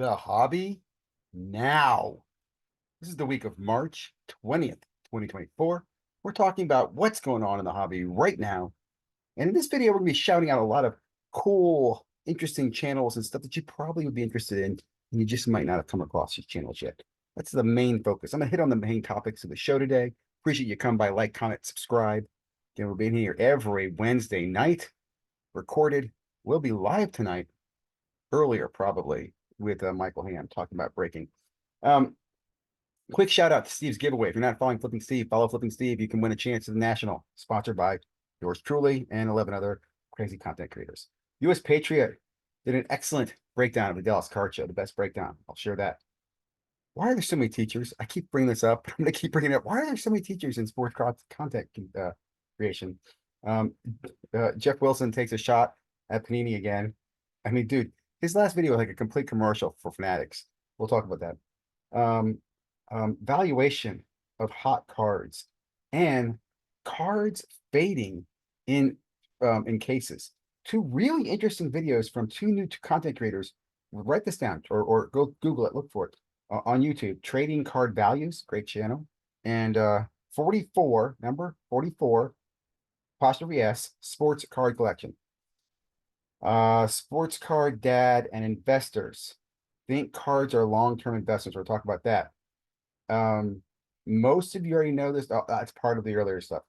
the hobby now. This is the week of March 20th, 2024. We're talking about what's going on in the hobby right now. And in this video, we're going to be shouting out a lot of cool, interesting channels and stuff that you probably would be interested in, and you just might not have come across these channels yet. That's the main focus. I'm going to hit on the main topics of the show today. Appreciate you come by, like, comment, subscribe. Again, we're being here every Wednesday night, recorded. We'll be live tonight, earlier probably, with Michael Ham talking about breaking. Quick shout out to Steve's giveaway. If you're not following Flipping Steve, follow Flipping Steve. You can win a chance to the National, sponsored by yours truly and 11 other crazy content creators. US Patriot did an excellent breakdown of the Dallas Card Show, the best breakdown. I'll share that. Why are there so many teachers? I keep bringing this up. I'm going to keep bringing it up. Why are there so many teachers in sports content creation? Jeff Wilson takes a shot at Panini again. I mean, dude, his last video was like a complete commercial for Fanatics. We'll talk about that. Valuation of hot cards and cards fading in cases. Two really interesting videos from two new content creators. Write this down or go Google it, look for it on YouTube. Trading Card Values, great channel. And 44, number 44, apostrophe S, Sports Card Collection. Sports Card Dad and Investors. Think cards are long-term investments. We'll talk about that. Most of you already know this. Oh, that's part of the earlier stuff.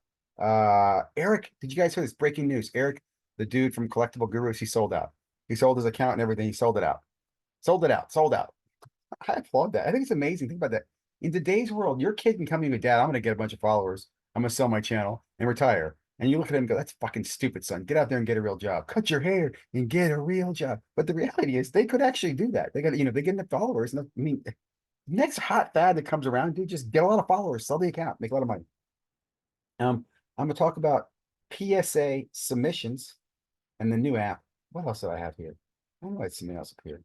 Eric, did you guys hear this breaking news? Eric, the dude from Collectible Gurus, he sold out. He sold his account and everything. He sold it out. Sold it out. Sold out. I applaud that. I think it's amazing. Think about that. In today's world, your kid can come to you with, Dad, I'm going to get a bunch of followers. I'm going to sell my channel and retire. And you look at him and go, that's fucking stupid, son. Get out there and get a real job. Cut your hair and get a real job. But the reality is they could actually do that. They got, they get enough followers. And I mean, next hot fad that comes around, dude, just get a lot of followers, sell the account, make a lot of money. I'm going to talk about PSA submissions and the new app. What else do I have here? I don't know, it's something else up here.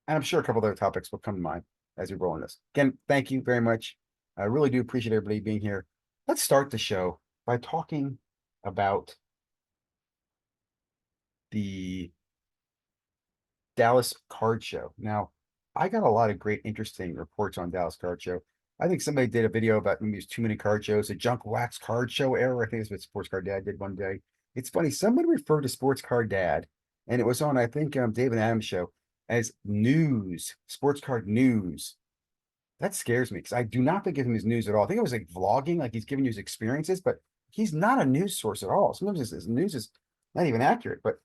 And I'm sure a couple other topics will come to mind as we roll in this. Again, thank you very much. I really do appreciate everybody being here. Let's start the show by talking about the Dallas Card Show. Now, I got a lot of great, interesting reports on Dallas Card Show. I think somebody did a video about maybe there's too many card shows, a junk wax card show error. I think it's what Sports Card Dad did one day. It's funny, someone referred to Sports Card Dad, and it was on, I think, David Adams' show as news, sports card news. That scares me because I do not think of him as news at all. I think it was like vlogging, like he's giving you his experiences, but he's not a news source at all. Sometimes his news is not even accurate. But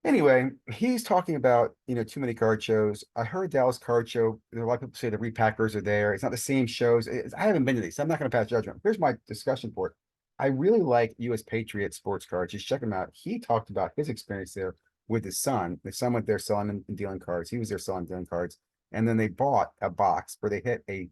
anyway, he's talking about, too many card shows. I heard Dallas Card Show. A lot of people say the repackers are there. It's not the same shows. I haven't been to these, so I'm not going to pass judgment. Here's my discussion for it. I really like US Patriot sports cards. Just check him out. He talked about his experience there with his son. The son went there selling and dealing cards. He was there selling and dealing cards. And then they bought a box where they hit a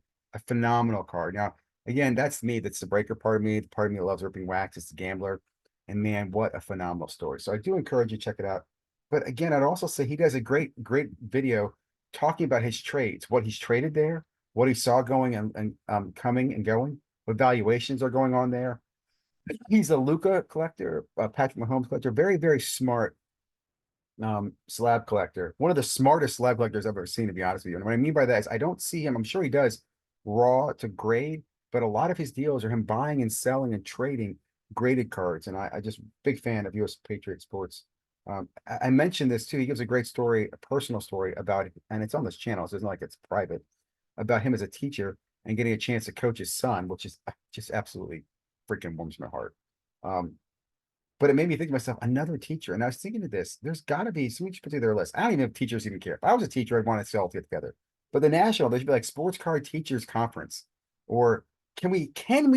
phenomenal card. Now, again, that's me. That's the breaker part of me. The part of me that loves ripping wax. It's the gambler. And man, what a phenomenal story. So I do encourage you to check it out. But again, I'd also say he does a great video talking about his trades, what he's traded there, what he saw going and coming and going, what valuations are going on there. He's a Luka collector, Patrick Mahomes collector, very, very smart slab collector. One of the smartest slab collectors I've ever seen, to be honest with you. And what I mean by that is I don't see him, I'm sure he does raw to grade, but a lot of his deals are him buying and selling and trading graded cards. And I just big fan of US Patriot Sports. I mentioned this too. He gives a great story, a personal story about it, and it's on this channel, so it's not like it's private, about him as a teacher and getting a chance to coach his son, which is just absolutely freaking warms my heart. But it made me think to myself, another teacher. And I was thinking of this, there's got to be, somebody should put together a list. I don't even know if teachers even care. If I was a teacher, I'd want to all get together. But the national, there should be like Sports Card Teachers Conference. Or can we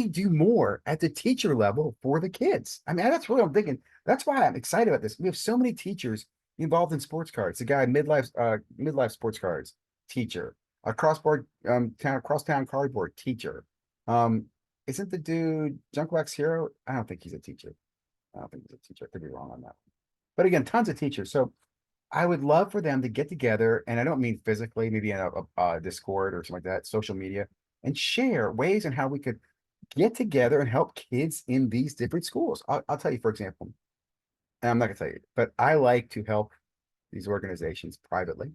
do more at the teacher level for the kids? I mean, that's what I'm thinking. That's why I'm excited about this. We have so many teachers involved in sports cards. The guy, midlife sports cards, teacher. A crosstown cardboard, teacher. Isn't the dude Junk Wax Hero? I don't think he's a teacher. I don't think he's a teacher. I could be wrong on that. But again, tons of teachers. So I would love for them to get together, and I don't mean physically, maybe in a Discord or something like that, social media, and share ways on how we could get together and help kids in these different schools. I'll tell you, for example, and I'm not going to tell you, but I like to help these organizations privately.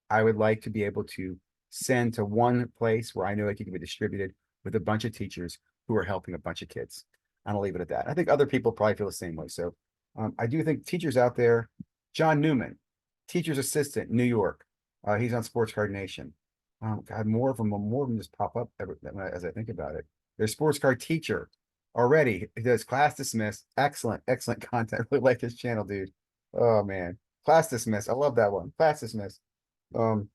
I would like to be able to send to one place where I know it can be distributed with a bunch of teachers who are helping a bunch of kids. And I'll leave it at that. I think other people probably feel the same way. So I do think teachers out there, John Newman, teacher's assistant, New York. He's on Sports Card Nation. God, more of them just pop up as I think about it. There's Sports Card Teacher already. He does class dismissed. Excellent, excellent content. Really like his channel, dude. Oh man, class dismissed. I love that one. Class dismissed. Um,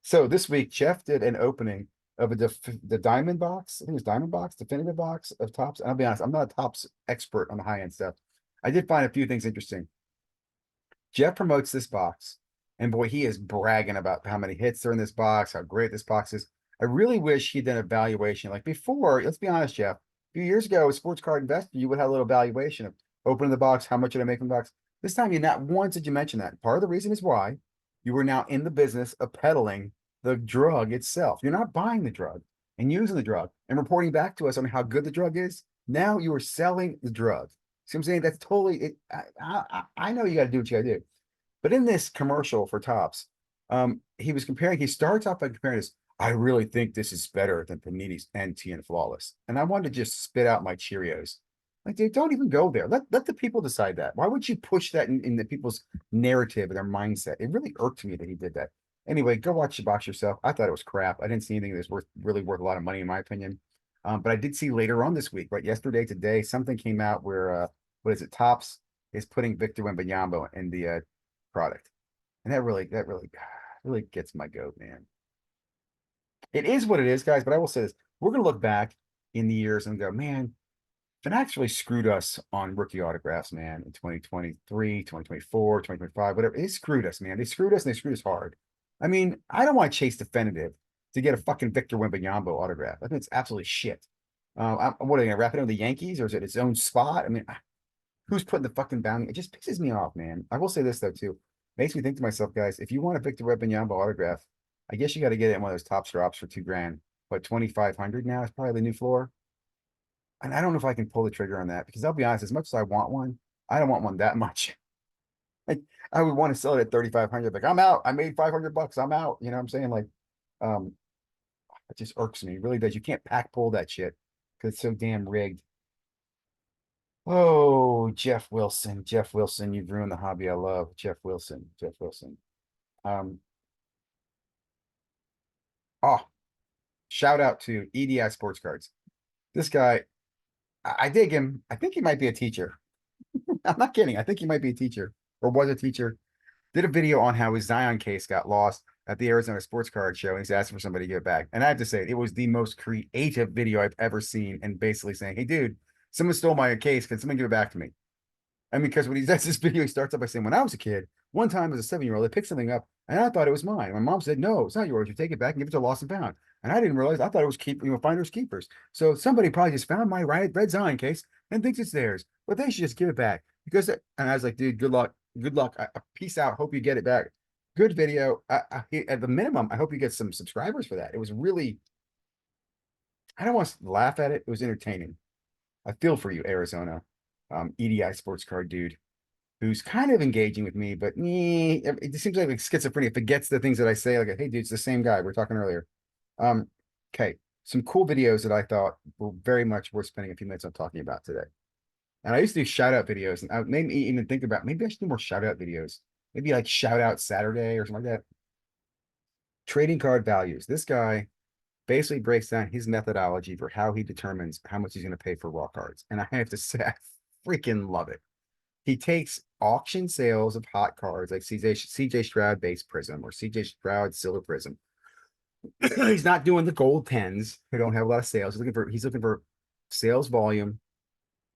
so this week Geoff did an opening of the Diamond box. I think it was Diamond box, definitive box of Tops. And I'll be honest, I'm not a Tops expert on the high end stuff. I did find a few things interesting. Geoff promotes this box, and boy, he is bragging about how many hits are in this box, how great this box is. I really wish he'd done a valuation. Like before, let's be honest, Geoff, a few years ago, a Sports Card Investor, you would have a little valuation of opening the box, how much did I make from the box? This time, you not once did you mention that. Part of the reason is why you are now in the business of peddling the drug itself. You're not buying the drug and using the drug and reporting back to us on how good the drug is. Now you are selling the drug. See what I'm saying? That's totally it. I know you got to do what you got to do. But in this commercial for Tops, he starts off by comparing this. I really think this is better than Panini's NT and Flawless. And I wanted to just spit out my Cheerios. Like, dude, don't even go there. Let the people decide that. Why would you push that in the people's narrative and their mindset? It really irked me that he did that. Anyway, go watch the box yourself. I thought it was crap. I didn't see anything that's really worth a lot of money, in my opinion. But I did see later on this week, right? Yesterday, today, something came out where what is it? Tops is putting Victor Wembanyama in the product. And that really gets my goat, man. It is what it is, guys. But I will say this: we're gonna look back in the years and go, man, Fanatics really screwed us on rookie autographs, man, in 2023, 2024, 2025, whatever. They screwed us, man. They screwed us and they screwed us hard. I mean, I don't want to chase definitive to get a fucking Victor Wembanyama autograph. I think it's absolutely shit. What are they gonna wrap it in the Yankees or is it its own spot? I mean, who's putting the fucking bounty? It just pisses me off, man. I will say this though too. Makes me think to myself, guys, if you want a Victor Wembanyama autograph, I guess you got to get it in one of those Tops drops for $2,000. But 2,500 now is probably the new floor. And I don't know if I can pull the trigger on that because I'll be honest, as much as I want one, I don't want one that much. Like I would want to sell it at 3,500. Like I'm out. I made $500. I'm out. You know what I'm saying? Like, um, it just irks me. It really does. You can't pack pull that shit because it's so damn rigged. Oh, Jeff Wilson. Jeff Wilson, you've ruined the hobby I love. Jeff Wilson. Jeff Wilson. Um, oh, shout out to EDI Sports Cards. This guy, I dig him. I think he might be a teacher. I'm not kidding. I think he might be a teacher or was a teacher. Did a video on how his Zion case got lost at the Arizona Sports Card Show, and he's asking for somebody to give it back. And I have to say, it was the most creative video I've ever seen, and basically saying, "Hey, dude, someone stole my case. Can someone give it back to me?" I mean, because when he does this video, he starts up by saying, "When I was a kid, one time as a 7-year-old, I picked something up and I thought it was mine. My mom said, 'No, it's not yours. You take it back and give it to Lost and Found.' And I didn't realize I thought it was finders keepers. So somebody probably just found my red Zion case and thinks it's theirs, but they should just give it back because." And I was like, "Dude, good luck, good luck. Peace out. Hope you get it back." Good video. At the minimum, I hope you get some subscribers for that. It was really, I don't want to laugh at it. It was entertaining. I feel for you, Arizona, EDI sports card dude, who's kind of engaging with me, but it just seems like schizophrenia. Forgets the things that I say. Like, hey, dude, it's the same guy we are talking earlier. Okay, some cool videos that I thought were very much worth spending a few minutes on talking about today. And I used to do shout out videos, and I made me even think about maybe I should do more shout out videos. Maybe like shout out Saturday or something like that. Trading card values. This guy basically breaks down his methodology for how he determines how much he's going to pay for raw cards. And I have to say, I freaking love it. He takes auction sales of hot cards like CJ Stroud base prism or CJ Stroud silver prism. He's not doing the gold 10s who don't have a lot of sales. He's looking for sales volume,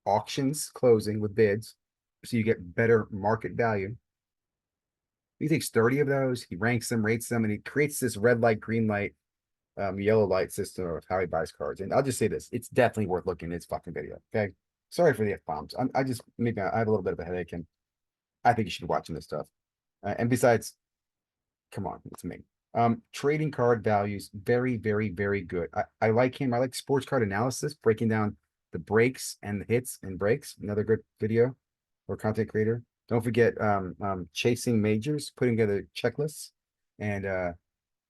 auctions closing with bids, so you get better market value. He takes 30 of those, he ranks them, rates them, and he creates this red light, green light, yellow light system of how he buys cards. And I'll just say this: it's definitely worth looking at his fucking video. Okay, sorry for the F-bombs. I just maybe I have a little bit of a headache, and I think you should be watching this stuff. And besides, come on, it's me. Trading card values, very, very, very good. I like him. I like sports card analysis, breaking down the breaks and the hits and breaks. Another good video or content creator. Don't forget chasing majors, putting together checklists and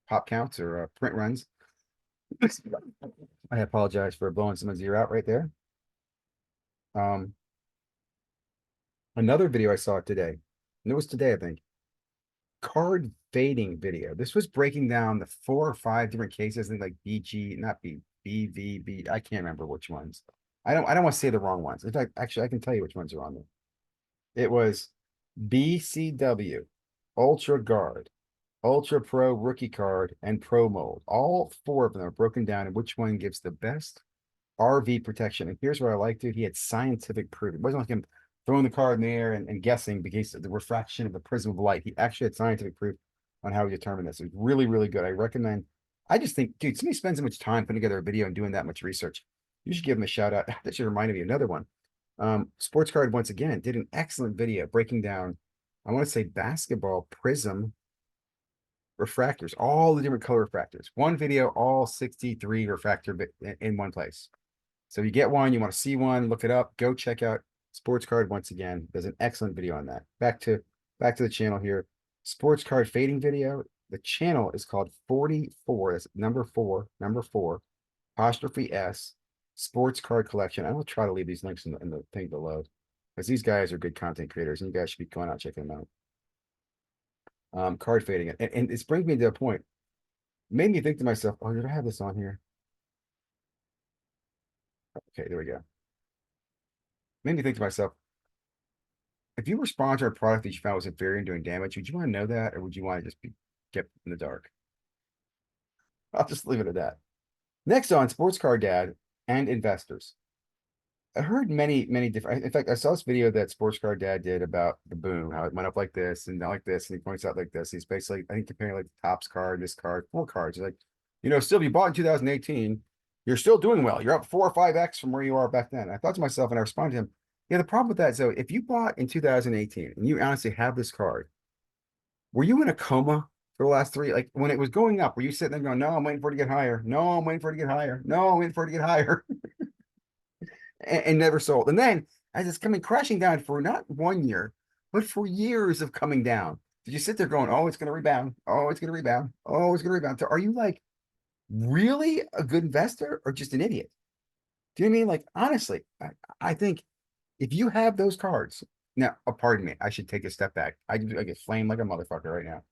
pop counts or print runs. I apologize for blowing someone's ear out right there. Um, Another video I saw today, and it was today, I think, card fading video. This was breaking down the 4 or 5 different cases, I think like BG, not B, BVB. I can't remember which ones. I don't want to say the wrong ones. In fact, actually, I can tell you which ones are on there. It was BCW, Ultra Guard, Ultra Pro Rookie Card, and Pro Mold. All 4 of them are broken down and which one gives the best RV protection. And here's what I liked it. He had scientific proof. It wasn't like him throwing the card in the air and guessing because of the refraction of the prism of light. He actually had scientific proof on how he determined this. It was really, really good. I recommend. I just think, dude, somebody spends so much time putting together a video and doing that much research. You should give him a shout out. That should remind me of another one. Sports Card once again did an excellent video breaking down, I want to say basketball prism refractors, all the different color refractors. One video, all 63 refractor in one place. So you get one, you want to see one, look it up, go check out Sports Card once again. There's an excellent video on that. Back to the channel here. Sports Card fading video. The channel is called 44. That's number 4, apostrophe S, Sports Card Collection. I will try to leave these links in the thing below, because these guys are good content creators, and you guys should be going out checking them out. Card fading, and this brings me to a point. Made me think to myself, oh, did I have this on here? Okay, there we go. Made me think to myself, if you were sponsoring a product that you found was inferior and doing damage, would you want to know that, or would you want to just be kept in the dark? I'll just leave it at that. Next on Sports Card Dad and Investors. I heard many different. In fact, I saw this video that Sports Card Dad did about the boom, how it went up like this and down like this, and he points out like this. He's basically, I think, comparing like the Topps card, this card, 4 cards. He's like, still, if you bought in 2018, you're still doing well. You're up 4 or 5x from where you are back then. I thought to myself, and I responded to him, yeah, the problem with that is, though, if you bought in 2018 and you honestly have this card, were you in a coma for the last 3? Like when it was going up, were you sitting there going, no, I'm waiting for it to get higher. No, I'm waiting for it to get higher. No, I'm waiting for it to get higher. and never sold. And then as it's coming crashing down for not 1 year, but for years of coming down, did you sit there going, oh, it's going to rebound. Oh, it's going to rebound. Oh, it's going to rebound. So are you like really a good investor or just an idiot? Do you know what I mean? Like, honestly, I think if you have those cards, now, pardon me, I should take a step back. I get flamed like a motherfucker right now.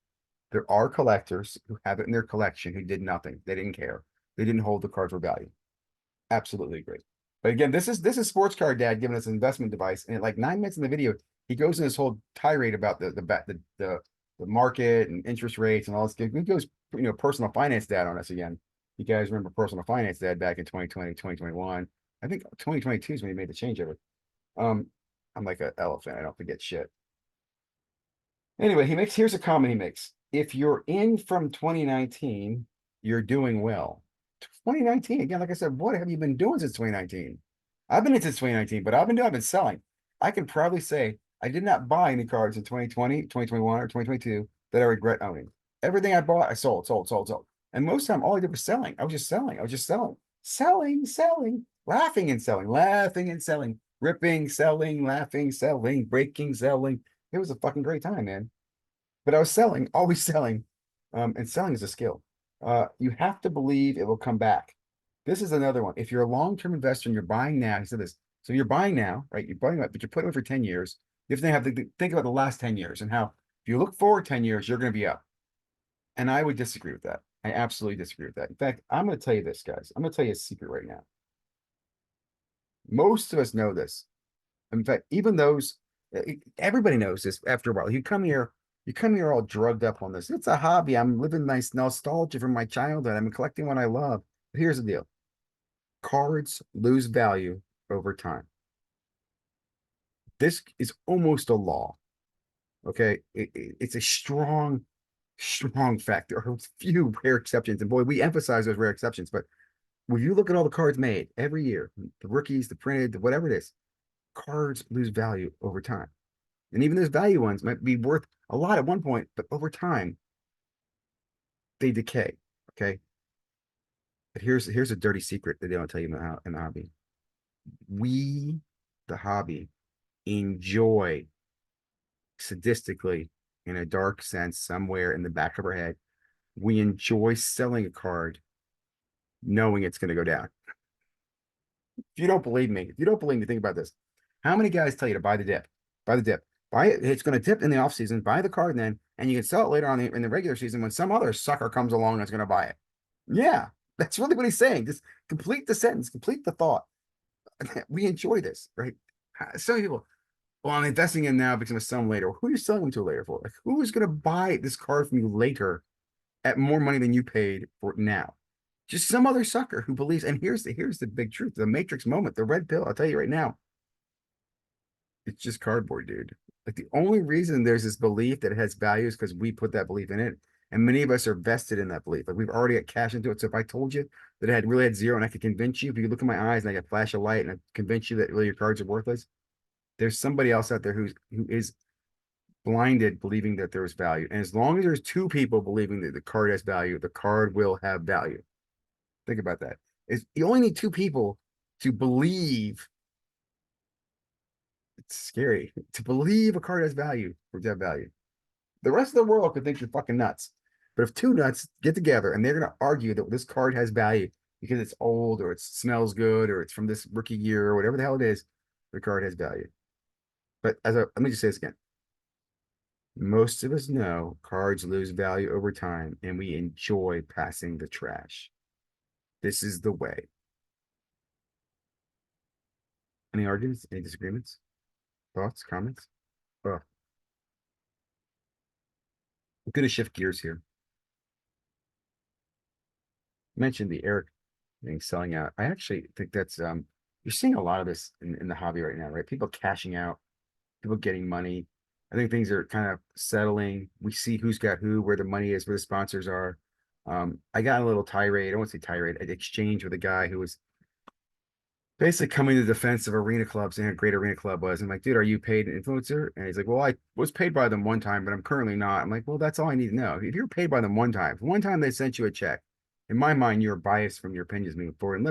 There are collectors who have it in their collection who did nothing. They didn't care. They didn't hold the card for value. Absolutely agree. But again, this is Sports Card Dad giving us an investment advice, and at like 9 minutes in the video, he goes in this whole tirade about the market and interest rates and all this. He goes, personal finance dad on us again. You guys remember personal finance dad back in 2020, 2021. I think 2022 is when he made the change of it. I'm like an elephant. I don't forget shit. Anyway, here's a comment he makes. If you're in from 2019, you're doing well. 2019, again, like I said, what have you been doing since 2019? I've been in since 2019, but I've been selling. I can probably say I did not buy any cards in 2020, 2021, or 2022 that I regret owning. Everything I bought, I sold. And most of the time, all I did was selling. I was just selling. Selling, laughing and selling, ripping, selling, laughing, selling, breaking, selling. It was a fucking great time, man. But I was selling, always selling. And selling is a skill. You have to believe it will come back. This is another one. If you're a long-term investor and you're buying now, he said this. So you're buying now, right? You're buying up, but you're putting it for 10 years. You have to think about the last 10 years and how if you look forward 10 years, you're going to be up. And I would disagree with that. I absolutely disagree with that. In fact, I'm going to tell you this, guys. I'm going to tell you a secret right now. Most of us know this. In fact, even those, everybody knows this after a while. You come here all drugged up on this. It's a hobby. I'm living nice nostalgia from my childhood. I'm collecting what I love. But here's the deal. Cards lose value over time. This is almost a law. Okay. It's a strong fact. There are a few rare exceptions. And boy, we emphasize those rare exceptions. But when you look at all the cards made every year, the rookies, the printed, whatever it is, cards lose value over time. And even those value ones might be worth a lot at one point, but over time, they decay. Okay. But here's a dirty secret that they don't tell you in the hobby. We, the hobby, enjoy sadistically, in a dark sense, somewhere in the back of our head, we enjoy selling a card knowing it's going to go down. If you don't believe me, think about this. How many guys tell you to buy the dip? Buy the dip. Buy it. It's going to dip in the off season. Buy the card then, and you can sell it later on in the regular season when some other sucker comes along that's going to buy it. Yeah, that's really what he's saying. Just complete the sentence, complete the thought. We enjoy this, right? So many people, well, I'm investing in now because I'm going to sell them later. Who are you selling them to later for? Like, who is going to buy this card from you later at more money than you paid for it now? Just some other sucker who believes. And here's the big truth: the Matrix moment, the red pill. I'll tell you right now, it's just cardboard, dude. Like the only reason there's this belief that it has value is because we put that belief in it, and many of us are vested in that belief. Like we've already got cash into it. So if I told you that it had really had zero, and I could convince you, if you look in my eyes and I could flash a light and I convince you that really your cards are worthless, there's somebody else out there who is blinded believing that there is value. And as long as there's two people believing that the card has value, the card will have value. Think about that. Is you only need two people to believe. It's scary to believe a card has value for it to have value. The rest of the world could think you're fucking nuts. But if two nuts get together and they're going to argue that this card has value because it's old or it smells good or it's from this rookie year or whatever the hell it is, the card has value. But let me just say this again. Most of us know cards lose value over time and we enjoy passing the trash. This is the way. Any arguments? Any disagreements? Thoughts? Comments? Oh, I'm going to shift gears here. I mentioned the Eric thing selling out. I actually think that's you're seeing a lot of this in the hobby right now, right? People cashing out, people getting money. I think things are kind of settling. We see who's got who, where the money is, where the sponsors are. I got a little tirade. I won't say tirade. An exchange with a guy who was basically coming to the defense of arena clubs and how great arena club was. I'm like, dude, are you paid an influencer? And he's like, well, I was paid by them one time, but I'm currently not. I'm like, well, that's all I need to know. If you're paid by them one time they sent you a check. In my mind, you're biased from your opinions moving forward,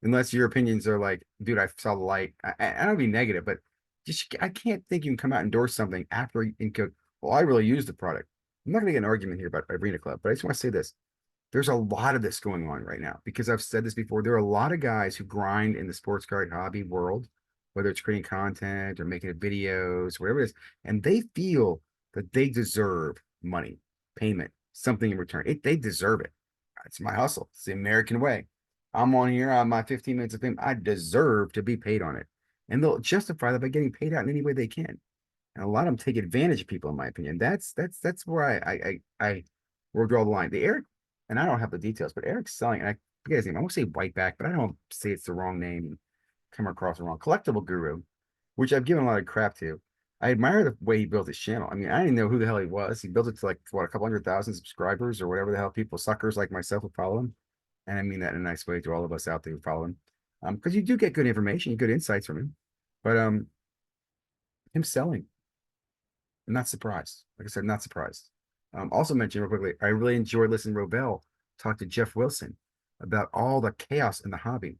unless your opinions are like, dude, I saw the light. I don't be negative, but just I can't think you can come out and endorse something after and go, well, I really use the product. I'm not gonna get an argument here about arena club, but I just want to say this: there's a lot of this going on right now because I've said this before. There are a lot of guys who grind in the sports card hobby world, whether it's creating content or making videos, whatever it is, and they feel that they deserve money, payment, something in return. They deserve it. It's my hustle. It's the American way. I'm on here on my 15 minutes of fame. I deserve to be paid on it. And they'll justify that by getting paid out in any way they can. And a lot of them take advantage of people, in my opinion. That's where I will draw the line. The Eric, and I don't have the details, but Eric's selling, and I forget his name. I won't say Whiteback, but I don't say it's the wrong name and come across the wrong collectible guru, which I've given a lot of crap to. I admire the way he built his channel. I mean, I didn't know who the hell he was. He built it to like what, a couple 100,000 subscribers or whatever the hell people, suckers like myself, would follow him. And I mean that in a nice way to all of us out there who follow him. Because you do get good information, good insights from him. But him selling, I'm not surprised. Like I said, not surprised. Also mentioned real quickly, I really enjoyed listening to Robel talk to Geoff Wilson about all the chaos in the hobby.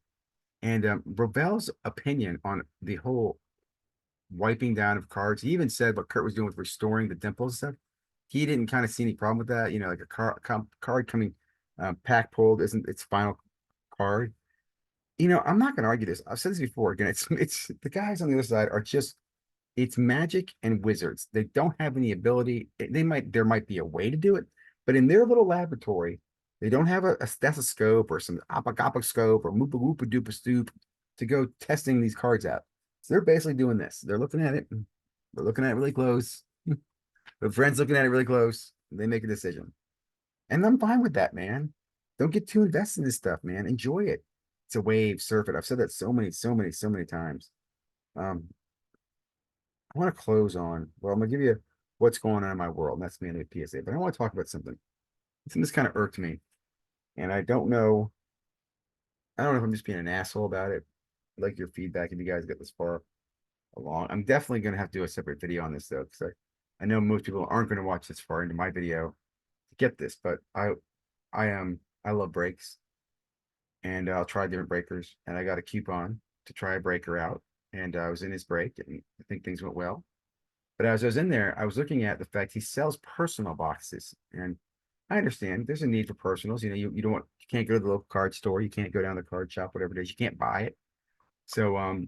And Robel's opinion on the whole wiping down of cards, he even said what Kurt was doing with restoring the dimples stuff. He didn't kind of see any problem with that. You know, like a card coming pack pulled isn't its final card. You know, I'm not going to argue this. I've said this before. Again, it's the guys on the other side are just it's magic and wizards. They don't have any ability. There might be a way to do it, but in their little laboratory, they don't have a stethoscope or some scope or moopa woopa doopa stoop to go testing these cards out. So they're basically doing this. They're looking at it. They're looking at it really close. Their friends looking at it really close. They make a decision. And I'm fine with that, man. Don't get too invested in this stuff, man. Enjoy it. It's a wave, surf it. I've said that so many times. Um, I want to close on, well, I'm gonna give you what's going on in my world. And that's mainly a PSA, but I want to talk about something. Something that's kind of irked me. And I don't know if I'm just being an asshole about it. I'd like your feedback if you guys get this far along. I'm definitely gonna have to do a separate video on this though, because I know most people aren't going to watch this far into my video to get this, but I love breaks and I'll try different breakers. And I got a coupon to try a breaker out. And I was in his break and I think things went well. But as I was in there, I was looking at the fact he sells personal boxes. And I understand there's a need for personals. You don't want, you can't go to the local card store, you can't go down to the card shop, whatever it is, you can't buy it. So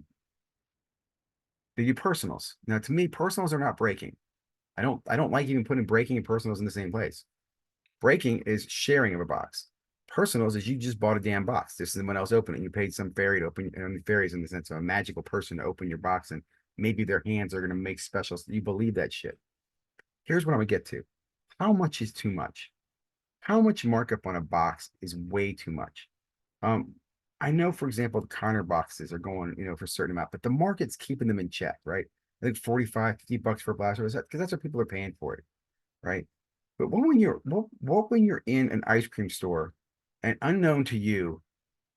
they do personals. Now to me, personals are not breaking. I don't like even putting breaking and personals in the same place. Breaking is sharing of a box. Personals is you just bought a damn box. This is someone else opening. You paid some fairy to open, and fairies in the sense of a magical person to open your box, and maybe their hands are going to make specials. You believe that shit. Here's what I'm gonna get to. How much is too much? How much markup on a box is way too much? Um, I know, for example, the Connor boxes are going, for a certain amount, but the market's keeping them in check, right? I think 45, 50 bucks for a blaster, because that's what people are paying for it, right? But what when you're in an ice cream store and unknown to you,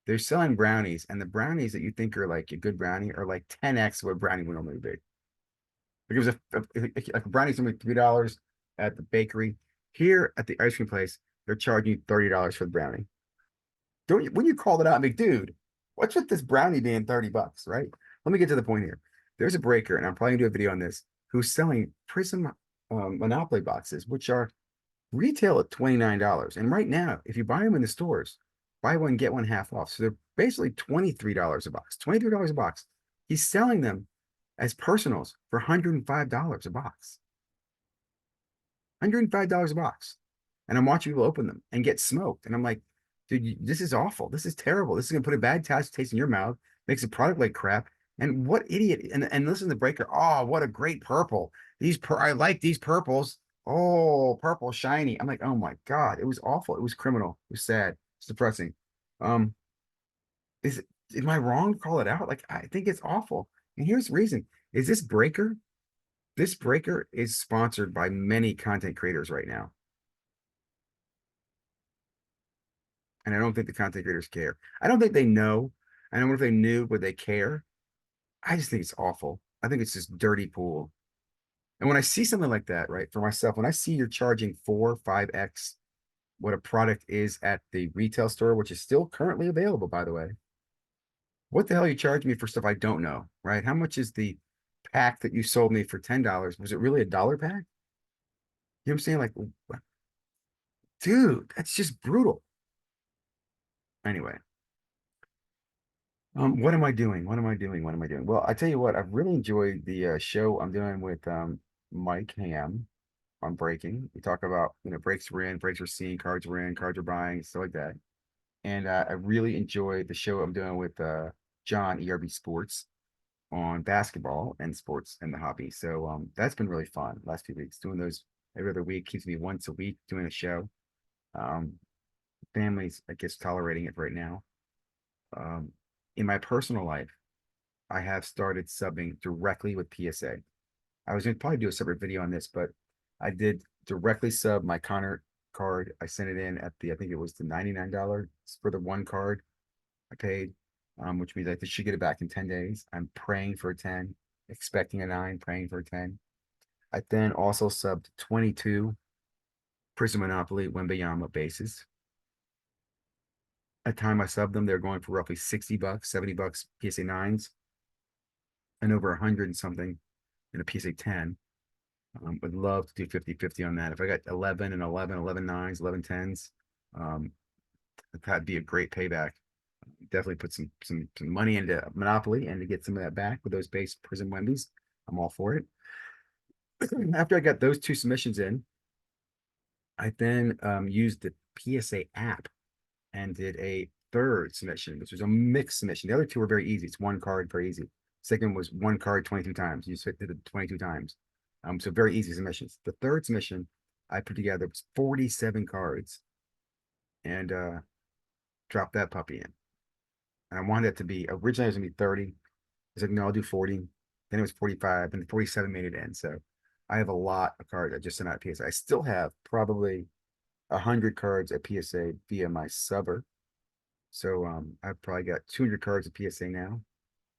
they're selling brownies, and the brownies that you think are like a good brownie are like 10x what a brownie would normally be. Because like a brownie's only $3 at the bakery. Here at the ice cream place, they're charging you $30 for the brownie. Don't you, when you call it out, I'm like, dude, what's with this brownie being 30 bucks, right? Let me get to the point here. There's a breaker, and I'm probably gonna do a video on this, who's selling Prism Monopoly boxes, which are retail at $29. And right now, if you buy them in the stores, buy one, get one half off. So they're basically $23 a box, $23 a box. He's selling them as personals for $105 a box. $105 a box. And I'm watching people open them and get smoked. And I'm like, dude, this is awful. This is terrible. This is gonna put a bad taste in your mouth, makes a product like crap. And what idiot, and listen to the breaker. Oh, what a great purple. I like these purples. Oh, purple shiny. I'm like, oh my God, it was awful. It was criminal. It was sad. It's depressing. Um, is am I wrong to call it out? Like, I think it's awful. And here's the reason. Is this breaker is sponsored by many content creators right now. And I don't think the content creators care. I don't think they know. I don't know if they knew, would they care? I just think it's awful. I think it's just dirty pool. And when I see something like that, right, for myself, when I see you're charging 4, 5x what a product is at the retail store, which is still currently available, by the way, what the hell are you charging me for stuff I don't know, right? How much is the pack that you sold me for $10? Was it really a dollar pack? You know what I'm saying? Like, dude, that's just brutal. Anyway, what am I doing? What am I doing? What am I doing? Well, I tell you what, I've really enjoyed the show I'm doing with Mike Ham on breaking. We talk about, breaks we're in, breaks we're seeing, cards we're in, cards we're buying, stuff like that. And I really enjoyed the show I'm doing with John ERB Sports on basketball and sports and the hobby. So that's been really fun last few weeks. Doing those every other week keeps me once a week doing a show. Um, Families, I guess, tolerating it right now. Um, in my personal life, I have started subbing directly with PSA. I was going to probably do a separate video on this, but I did directly sub my Connor card. I sent it in at I think it was the $99 for the one card I paid, which means I should get it back in 10 days. I'm praying for a 10, expecting a 9, praying for a 10. I then also subbed 22 Prism Monopoly Wembayama bases. At the time I subbed them, they're going for roughly 60 bucks, 70 bucks PSA 9s, and over 100 and something in a PSA 10. Would love to do 50-50 on that. If I got 11 and 11, 11 9s, 11 10s, that'd be a great payback. Definitely put some money into Monopoly and to get some of that back with those base Prism Wembies. I'm all for it. After I got those two submissions in, I then used the PSA app and did a third submission, which was a mixed submission. The other two were very easy. It's one card, very easy. Second was one card 22 times. You just did it 22 times. So very easy submissions. The third submission I put together was 47 cards and dropped that puppy in. And I wanted it to be, originally it was gonna be 30. I was like, no, I'll do 40. Then it was 45, and 47 made it in. So I have a lot of cards I just sent out at PSA. I still have probably 100 cards at PSA via my subber. So I've probably got 200 cards at PSA now.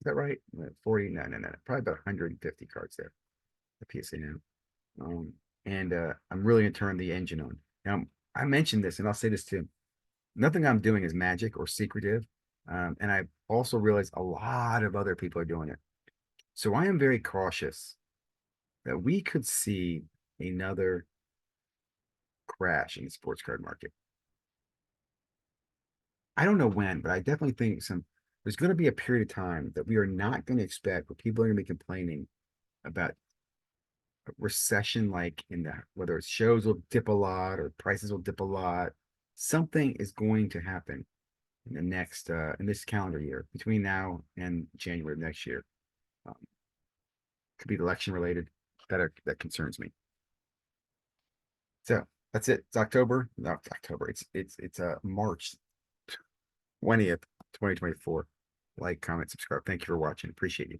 Is that right? 40? No. Probably about 150 cards there at PSA now. And I'm really gonna turn the engine on. Now, I mentioned this, and I'll say this too. Nothing I'm doing is magic or secretive. And I also realize a lot of other people are doing it. So I am very cautious that we could see another crash in the sports card market. I don't know when, but I definitely think there's going to be a period of time that we are not going to expect where people are going to be complaining about a recession, like in the whether it's shows will dip a lot or prices will dip a lot. Something is going to happen in the next in this calendar year between now and January of next year. Um, could be election related. That concerns me. So that's it. It's October. No, it's October. It's March 20th, 2024. Like, comment, subscribe. Thank you for watching. Appreciate you.